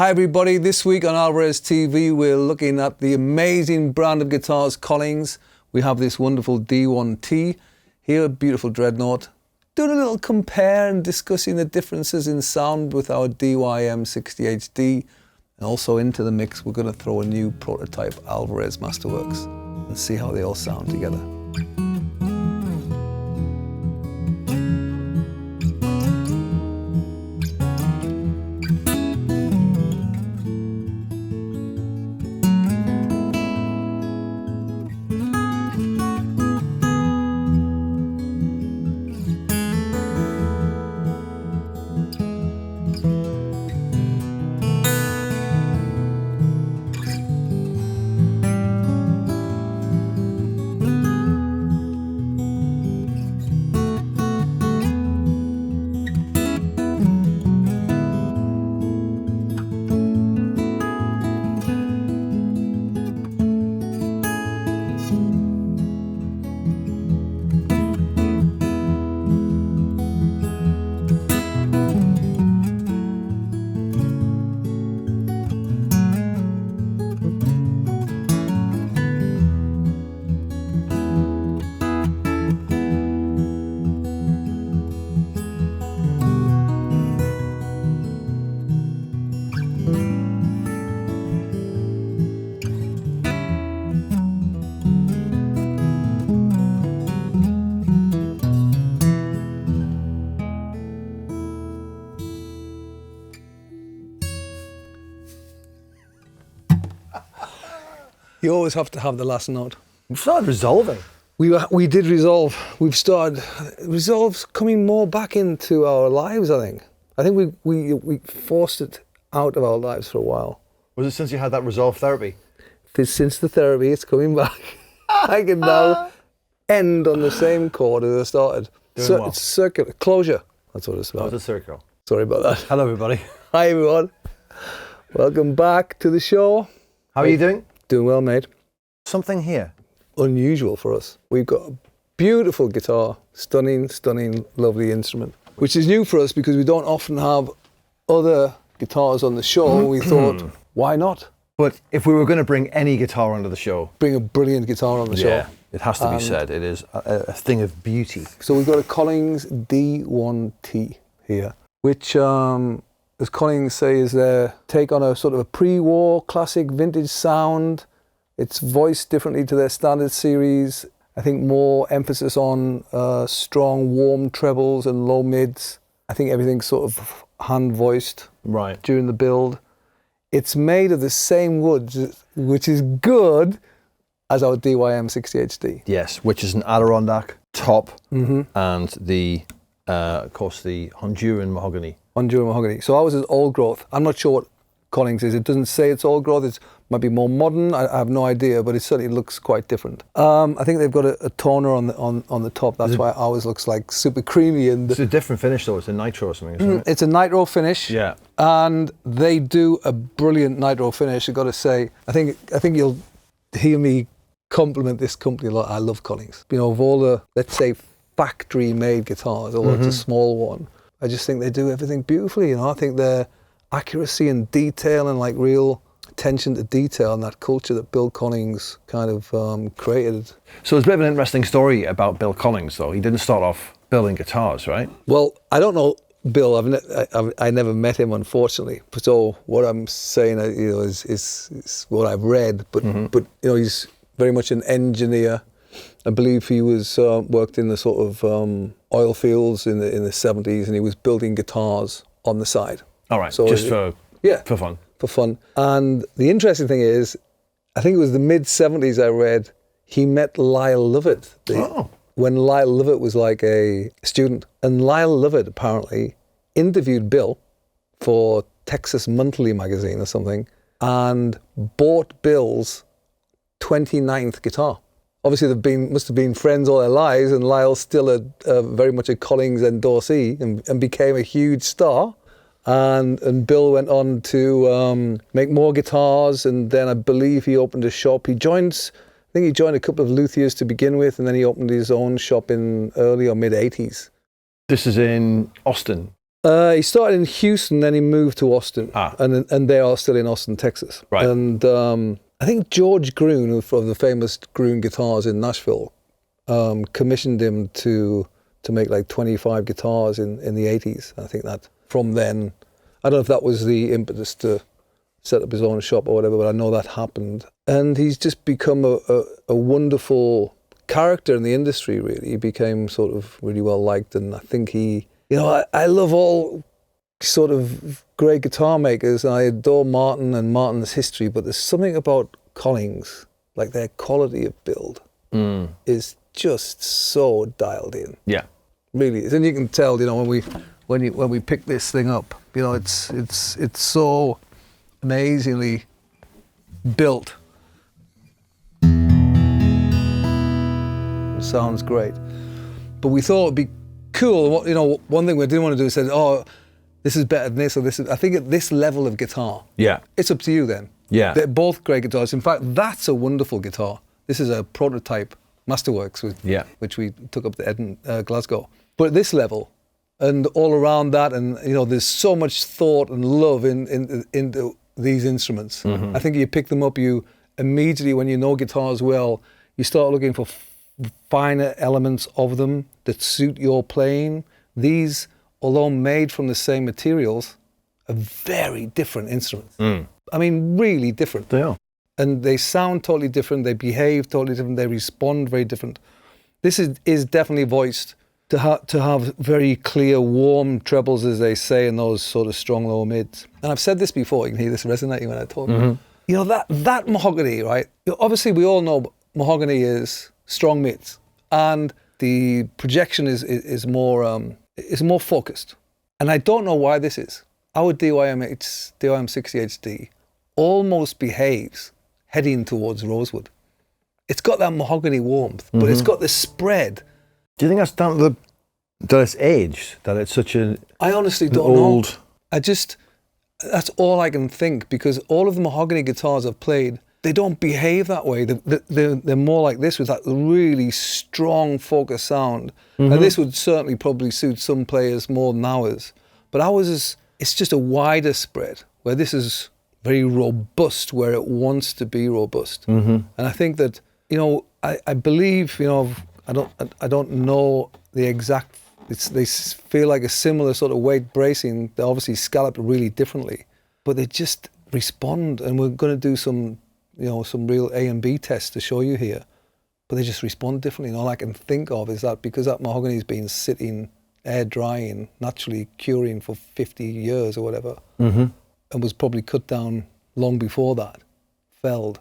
Hi everybody, this week on Alvarez TV we're looking at the amazing brand of guitars Collings. We have this wonderful D1 T here, beautiful Dreadnought. Doing a little compare and discussing the differences in sound with our DYM 60HD. And also into the mix we're going to throw a new prototype Alvarez Masterworks and see how they all sound together. You always have to have the last note. We've started resolving. We did resolve. We've started resolve's coming more back into our lives. I think we forced it out of our lives for a while. Was it since you had that resolve therapy? Since the therapy, it's coming back. I can now end on the same chord as I started. Doing well. It's circular closure. That's what it's about. That was a circle. Sorry about that. Hello, everybody. Hi everyone. Welcome back to the show. How are you doing? Doing well, mate. Something here. Unusual for us. We've got a beautiful guitar, stunning, lovely instrument, which is new for us because we don't often have other guitars on the show. We thought, why not? But if we were going to bring any guitar onto the show, bring a brilliant guitar on the show. It has to be said. It is a thing of beauty. So we've got a Collings D1 T here, which, as Collings say, is their take on a sort of a pre-war classic vintage sound. It's voiced differently to their standard series. I think more emphasis on strong, warm trebles and low mids. I think everything's sort of hand voiced during the build. It's made of the same wood, which is good as our DYM 60HD. Yes, which is an Adirondack top and the, of course, the Honduran mahogany. Honduran mahogany. So ours is old growth. I'm not sure what Collings is. It doesn't say it's old growth. It might be more modern. I have no idea, but it certainly looks quite different. I think they've got a toner on the top. That's why ours looks like super creamy. And it's a different finish though. It's a nitro or something, isn't it? It's a nitro finish. Yeah. And they do a brilliant nitro finish. I've got to say. I think you'll hear me compliment this company a lot. I love Collings. You know, of all the, let's say, factory-made guitars, although it's a small one, I just think they do everything beautifully. You know, I think their accuracy and detail and like real attention to detail and that culture that Bill Collings kind of created. So there's a bit of an interesting story about Bill Collings, though. He didn't start off building guitars, right? Well, I don't know Bill. I never met him, unfortunately. So what I'm saying, you know, is what I've read. But you know, he's very much an engineer. I believe he was worked in the sort of oil fields in the 70s, and he was building guitars on the side. All right, so just for fun. For fun. And the interesting thing is, I think it was the mid-70s I read, he met Lyle Lovett. When Lyle Lovett was like a student. And Lyle Lovett apparently interviewed Bill for Texas Monthly magazine or something and bought Bill's 29th guitar. Obviously must have been friends all their lives, and Lyle's still very much a Collings endorsee and became a huge star. And Bill went on to make more guitars, and then I believe he opened a shop. I think he joined a couple of luthiers to begin with, and then he opened his own shop in early or mid-80s. This is in Austin. He started in Houston, then he moved to Austin, and they are still in Austin, Texas. Right. And I think George Gruen, of the famous Gruen guitars in Nashville, commissioned him to make like 25 guitars in the 80s. I think that from then, I don't know if that was the impetus to set up his own shop or whatever, but I know that happened. And he's just become a wonderful character in the industry, really. He became sort of really well liked, and I think he, I love all sort of great guitar makers, and I adore Martin and Martin's history, but there's something about Collings, like their quality of build is just so dialed in. Yeah. Really is. And you can tell, when we pick this thing up, it's so amazingly built. It sounds great. But we thought it'd be cool. One thing we didn't want to do is say, oh, this is better than this, or this is. I think at this level of guitar, it's up to you then. Yeah. They're both great guitars. In fact, that's a wonderful guitar. This is a prototype Masterworks, which we took up to Glasgow. But at this level, and all around that, and there's so much thought and love into these instruments. I think you pick them up, you immediately, when you know guitars well, you start looking for finer elements of them that suit your playing. These, although made from the same materials, are very different instruments. I mean, really different. They are. And they sound totally different, they behave totally different, they respond very different. This is definitely voiced to have very clear, warm trebles, as they say, and those sort of strong low mids. And I've said this before, you can hear this resonating when I talk. That mahogany, right? Obviously, we all know mahogany is strong mids, and the projection is more focused. And I don't know why this is. Our DYM 60HD almost behaves heading towards rosewood. It's got that mahogany warmth, but it's got the spread. Do you think that's down to that it's age, that it's such I honestly don't know. That's all I can think, because all of the mahogany guitars I've played, they don't behave that way. They're more like this, with that really strong focused sound. And this would certainly probably suit some players more than ours. But ours it's just a wider spread, where this is very robust, where it wants to be robust. And I think that, I believe, I don't know the exact, they feel like a similar sort of weight bracing. They're obviously scalloped really differently, but they just respond. And we're going to do some real A and B tests to show you here, but they just respond differently. And all I can think of is that because that mahoghany's been sitting, air drying, naturally curing for 50 years or whatever, and was probably cut down long before that, felled.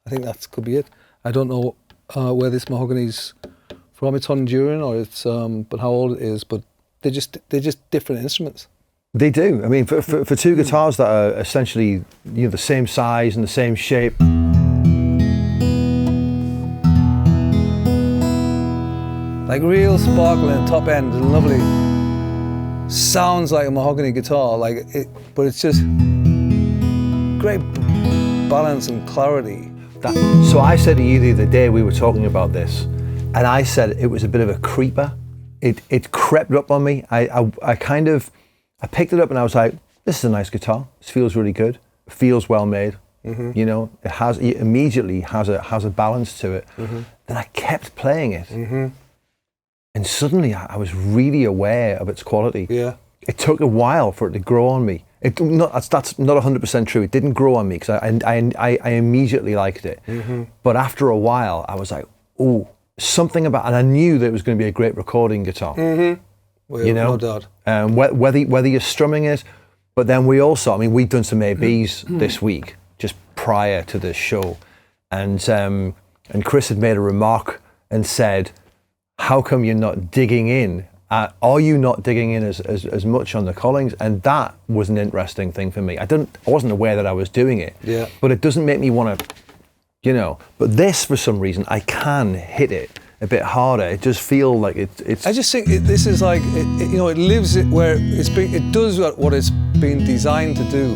I think that could be it. I don't know where this mahogany's from. It's Honduran, or it's but how old it is. But they're just different instruments. They do. I mean, for two guitars that are essentially the same size and the same shape. Like real sparkling top end, and lovely. Sounds like a mahogany guitar, but it's just great balance and clarity. So I said to you the other day, we were talking about this, and I said it was a bit of a creeper. It crept up on me. I picked it up and I was like, this is a nice guitar. This feels really good. It feels well made. It immediately has a balance to it. Then I kept playing it. And suddenly I was really aware of its quality. Yeah. It took a while for it to grow on me. That's not 100% true. It didn't grow on me, because I immediately liked it. But after a while, I was like, oh, something about, and I knew that it was going to be a great recording guitar. Well, no doubt. Whether you're strumming it, but then we've done some A/Bs this week, just prior to this show, and Chris had made a remark and said, how come you're not digging in? Are you not digging in as much on the Collings? And that was an interesting thing for me. I wasn't aware that I was doing it. Yeah. But it doesn't make me want to, But this, for some reason, I can hit it a bit harder. It just feels like it's. I just think this is like it lives where it does what it's been designed to do.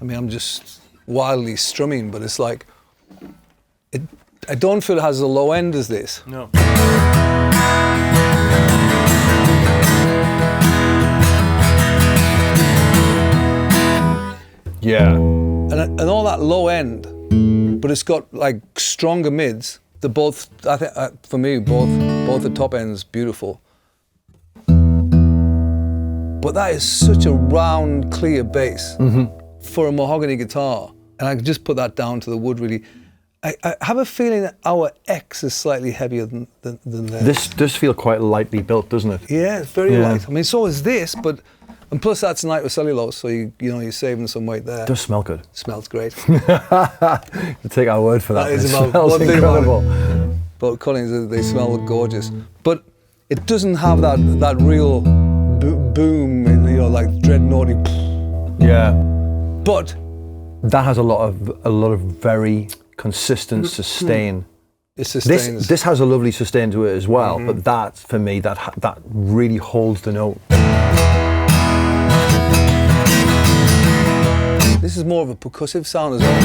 I'm just wildly strumming, but it's like I don't feel it has the low end as this. No. Yeah. And all that low end, but it's got like stronger mids. They're both, I think, for me, both the top ends beautiful. But that is such a round, clear bass for a mahogany guitar. And I could just put that down to the wood, really. I have a feeling that our X is slightly heavier than theirs. This does feel quite lightly built, doesn't it? Yeah, it's very light. I mean, so is this, but and plus that's nitrocellulose, so you're saving some weight there. It does smell good. Smells great. You take our word for that. That is it about smells one thing incredible. But Collings, they smell gorgeous. But it doesn't have that real boom, like dreadnoughty. Yeah. But that has a lot of very consistent sustain. It sustains. This has a lovely sustain to it as well, but that for me that really holds the note. This is more of a percussive sound as well.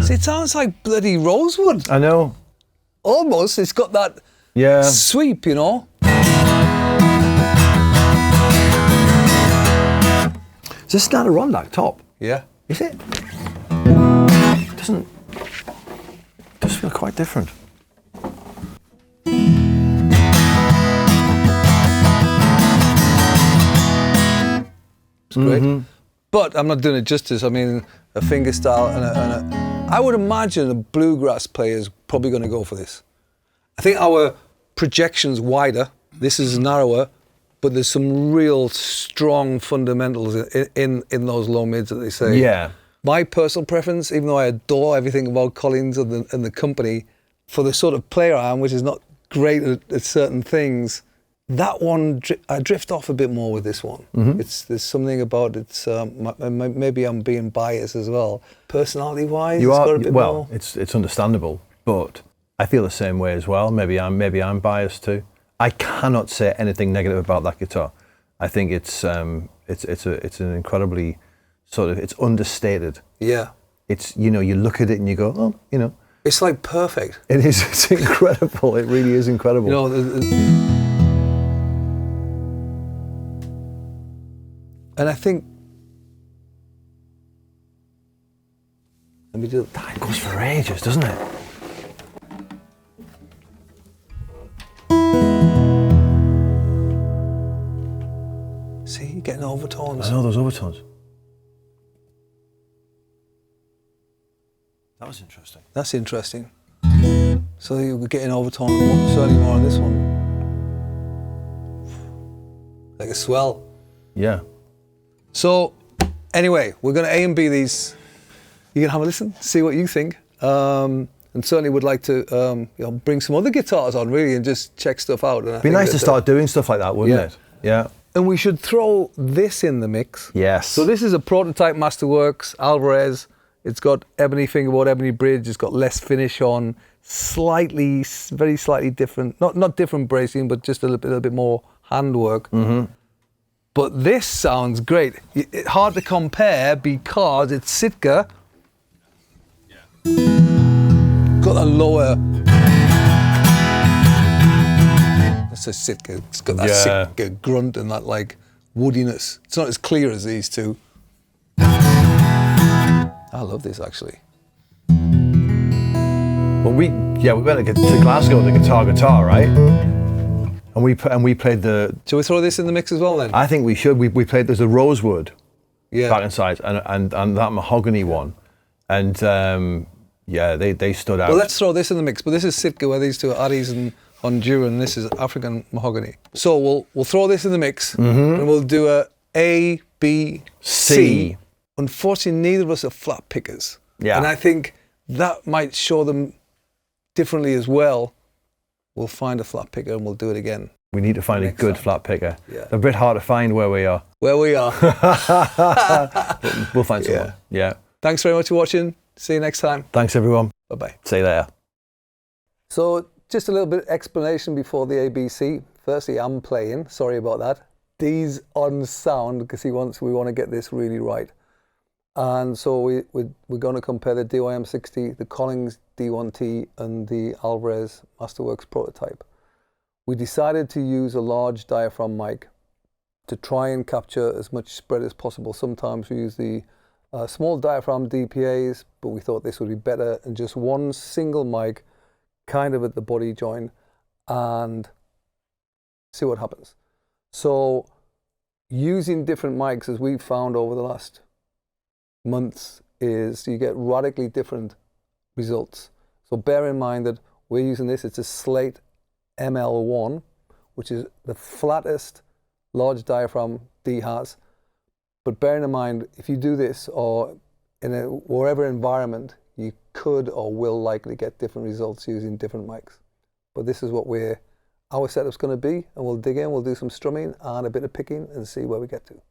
See, it sounds like bloody rosewood. I know. Almost. It's got that sweep, Is this not a Rondak top? Yeah. Is it? It does feel quite different. It's great. But I'm not doing it justice. I mean, a fingerstyle and I would imagine a bluegrass player is probably going to go for this. I think our projection's wider. This is narrower, but there's some real strong fundamentals in those low mids that they say. Yeah. My personal preference, even though I adore everything about Collings and the company, for the sort of player I am, which is not great at certain things, that one, I drift off a bit more with this one. There's something about it, maybe I'm being biased as well. Personality-wise, You it's are, got a bit well, more. it's understandable, but I feel the same way as well. Maybe I'm biased too. I cannot say anything negative about that guitar. I think it's an incredibly it's understated. Yeah. It's, you look at it and you go, oh, It's like perfect. It is, it's incredible. It really is incredible. And I think, let me do it. It goes for ages, doesn't it? See, you're getting overtones. I know those overtones. That was interesting. That's interesting. So you're getting overtones, certainly more on this one. Like a swell. Yeah. So, anyway, we're going to A and B these. You can have a listen, see what you think, and certainly would like to bring some other guitars on, really, and just check stuff out. And It'd be nice to start doing stuff like that, wouldn't it? Yeah. And we should throw this in the mix. Yes. So this is a prototype Masterworks, Alvarez. It's got ebony fingerboard, ebony bridge. It's got less finish on, very slightly different, not different bracing, but just a little bit more handwork. But this sounds great. It's hard to compare because it's Sitka. Got a lower. It's a Sitka. It's got that Sitka grunt and that like woodiness. It's not as clear as these two. I love this actually. Well, we went to Glasgow to Guitar, right? And we played the. Shall we throw this in the mix as well then? I think we should. We played. There's a rosewood, back and sides, and that mahogany one, and they stood out. Well, let's throw this in the mix. But this is Sitka, where these two are Addis and Honduran, and this is African mahogany. So we'll throw this in the mix, and we'll do A, B, C. Unfortunately, neither of us are flat pickers. Yeah. And I think that might show them differently as well. We'll find a flat picker and we'll do it again. We need to find a good flat picker. Yeah. They're a bit hard to find where we are. Where we are. We'll find someone. Yeah. Thanks very much for watching. See you next time. Thanks, everyone. Bye-bye. See you later. So just a little bit of explanation before the ABC. Firstly, I'm playing. Sorry about that. D's on sound because we want to get this really right. And so we're going to compare the DYM60, the Collings D1 T, and the Alvarez Masterworks prototype. We decided to use a large diaphragm mic to try and capture as much spread as possible. Sometimes we use the small diaphragm DPAs, but we thought this would be better, and just one single mic kind of at the body joint and see what happens. So using different mics, as we've found over the last months, is you get radically different results. So bear in mind that we're using this, it's a Slate ML1, which is the flattest large diaphragm D has. But bearing in mind, if you do this or in a wherever environment, you could or will likely get different results using different mics. But this is what our setup's going to be, and we'll dig in, we'll do some strumming and a bit of picking and see where we get to.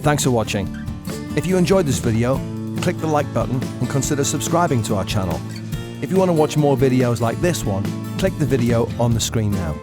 Thanks for watching. If you enjoyed this video, click the like button and consider subscribing to our channel. If you want to watch more videos like this one, click the video on the screen now.